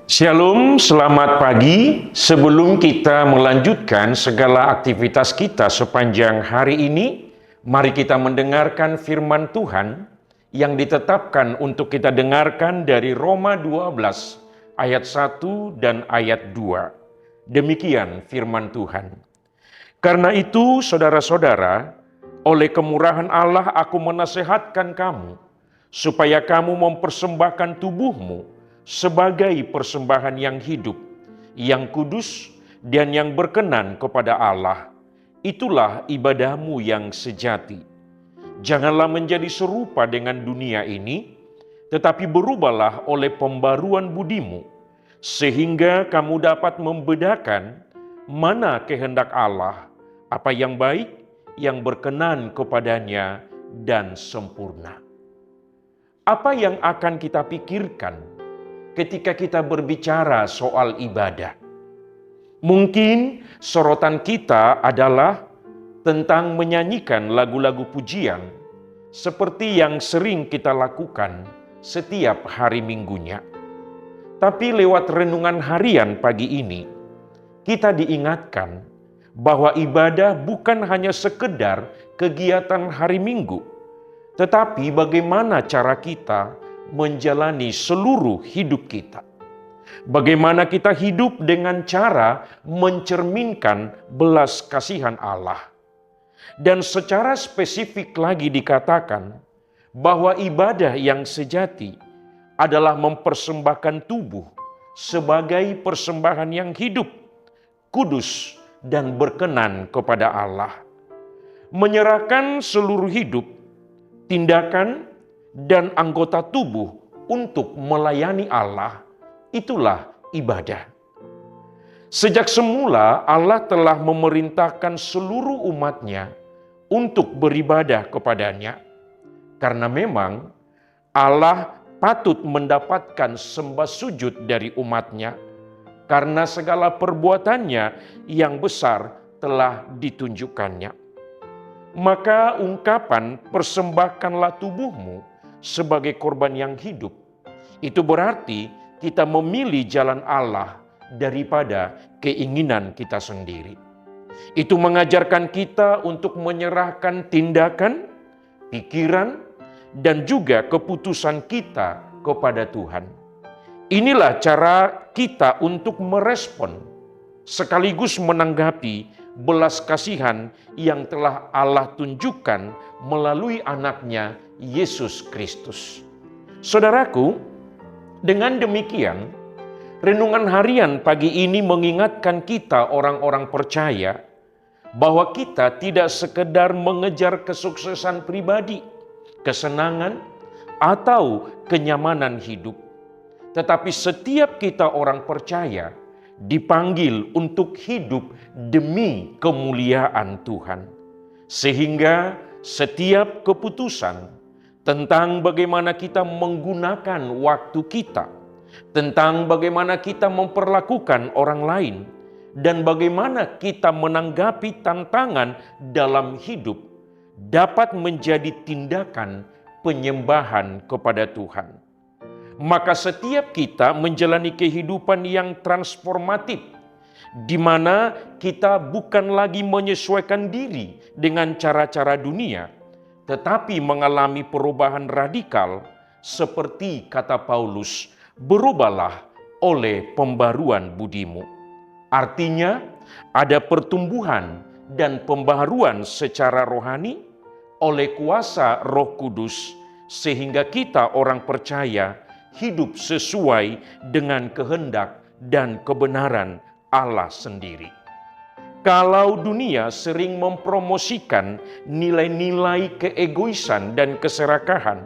Shalom, selamat pagi. Sebelum kita melanjutkan segala aktivitas kita sepanjang hari ini, mari kita mendengarkan firman Tuhan yang ditetapkan untuk kita dengarkan dari Roma 12 ayat 1 dan ayat 2. Demikian firman Tuhan. Karena itu, saudara-saudara, oleh kemurahan Allah aku menasehatkan kamu, supaya kamu mempersembahkan tubuhmu sebagai persembahan yang hidup, yang kudus, dan yang berkenan kepada Allah. Itulah ibadahmu yang sejati. Janganlah menjadi serupa dengan dunia ini, tetapi berubahlah oleh pembaruan budimu, sehingga kamu dapat membedakan mana kehendak Allah, apa yang baik, yang berkenan kepadanya, dan sempurna. Apa yang akan kita pikirkan ketika kita berbicara soal ibadah? Mungkin sorotan kita adalah tentang menyanyikan lagu-lagu pujian seperti yang sering kita lakukan setiap hari Minggunya. Tapi lewat renungan harian pagi ini, kita diingatkan bahwa ibadah bukan hanya sekedar kegiatan hari Minggu, tetapi bagaimana cara kita menjalani seluruh hidup kita. Bagaimana kita hidup dengan cara mencerminkan belas kasihan Allah. Dan secara spesifik lagi dikatakan bahwa ibadah yang sejati adalah mempersembahkan tubuh sebagai persembahan yang hidup, kudus, dan berkenan kepada Allah. Menyerahkan seluruh hidup, tindakan, dan anggota tubuh untuk melayani Allah, itulah ibadah. Sejak semula Allah telah memerintahkan seluruh umatnya untuk beribadah kepadanya. Karena memang Allah patut mendapatkan sembah sujud dari umatnya, karena segala perbuatannya yang besar telah ditunjukkannya. Maka ungkapan persembahkanlah tubuhmu sebagai korban yang hidup, itu berarti kita memilih jalan Allah daripada keinginan kita sendiri. Itu mengajarkan kita untuk menyerahkan tindakan, pikiran, dan juga keputusan kita kepada Tuhan. Inilah cara kita untuk merespon sekaligus menanggapi belas kasihan yang telah Allah tunjukkan melalui anaknya Yesus Kristus. Saudaraku, dengan demikian, renungan harian pagi ini mengingatkan kita orang-orang percaya bahwa kita tidak sekedar mengejar kesuksesan pribadi, kesenangan, atau kenyamanan hidup. Tetapi setiap kita orang percaya dipanggil untuk hidup demi kemuliaan Tuhan. Sehingga setiap keputusan tentang bagaimana kita menggunakan waktu kita, tentang bagaimana kita memperlakukan orang lain, dan bagaimana kita menanggapi tantangan dalam hidup dapat menjadi tindakan penyembahan kepada Tuhan. Maka setiap kita menjalani kehidupan yang transformatif, di mana kita bukan lagi menyesuaikan diri dengan cara-cara dunia, tetapi mengalami perubahan radikal seperti kata Paulus, berubahlah oleh pembaruan budimu. Artinya ada pertumbuhan dan pembaharuan secara rohani oleh kuasa Roh Kudus, sehingga kita orang percaya hidup sesuai dengan kehendak dan kebenaran Allah sendiri. Kalau dunia sering mempromosikan nilai-nilai keegoisan dan keserakahan,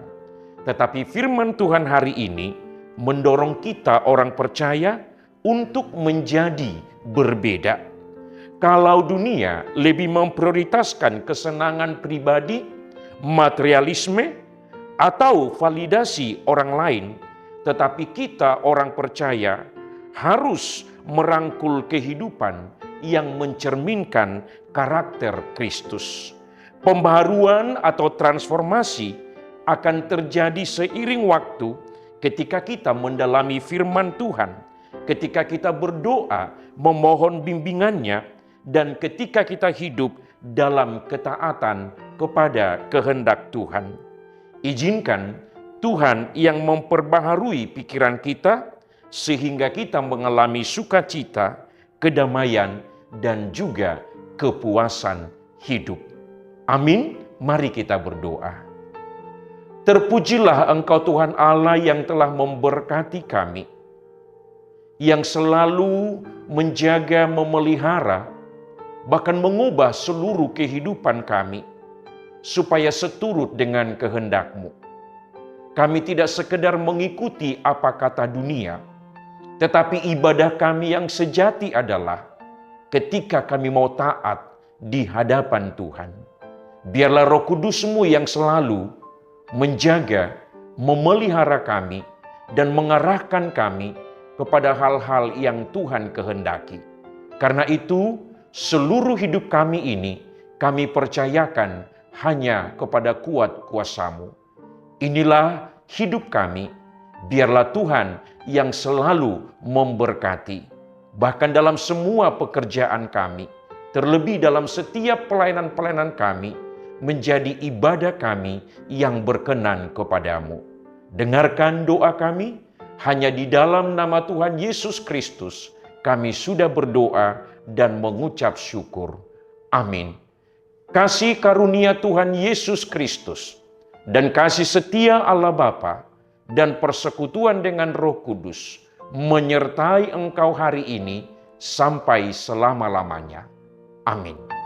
tetapi firman Tuhan hari ini mendorong kita orang percaya untuk menjadi berbeda. Kalau dunia lebih memprioritaskan kesenangan pribadi, materialisme, atau validasi orang lain, tetapi kita orang percaya harus merangkul kehidupan yang mencerminkan karakter Kristus. Pembaharuan atau transformasi akan terjadi seiring waktu ketika kita mendalami firman Tuhan ketika kita berdoa, memohon bimbingannya, dan ketika kita hidup dalam ketaatan kepada kehendak Tuhan. Izinkan Tuhan yang memperbaharui pikiran kita, sehingga kita mengalami sukacita, kedamaian, dan juga kepuasan hidup. Amin. Mari kita berdoa. Terpujilah Engkau Tuhan Allah yang telah memberkati kami, yang selalu menjaga, memelihara, bahkan mengubah seluruh kehidupan kami, supaya seturut dengan kehendak-Mu. Kami tidak sekedar mengikuti apa kata dunia, tetapi ibadah kami yang sejati adalah ketika kami mau taat di hadapan Tuhan. Biarlah Roh Kudus-Mu yang selalu menjaga, memelihara kami, dan mengarahkan kami kepada hal-hal yang Tuhan kehendaki. Karena itu, seluruh hidup kami ini kami percayakan hanya kepada kuat kuasa-Mu. Inilah hidup kami, biarlah Tuhan yang selalu memberkati. Bahkan dalam semua pekerjaan kami, terlebih dalam setiap pelayanan-pelayanan kami, menjadi ibadah kami yang berkenan kepadamu. Dengarkan doa kami, hanya di dalam nama Tuhan Yesus Kristus kami sudah berdoa dan mengucap syukur. Amin. Kasih karunia Tuhan Yesus Kristus dan kasih setia Allah Bapa dan persekutuan dengan Roh Kudus menyertai engkau hari ini sampai selama-lamanya. Amin.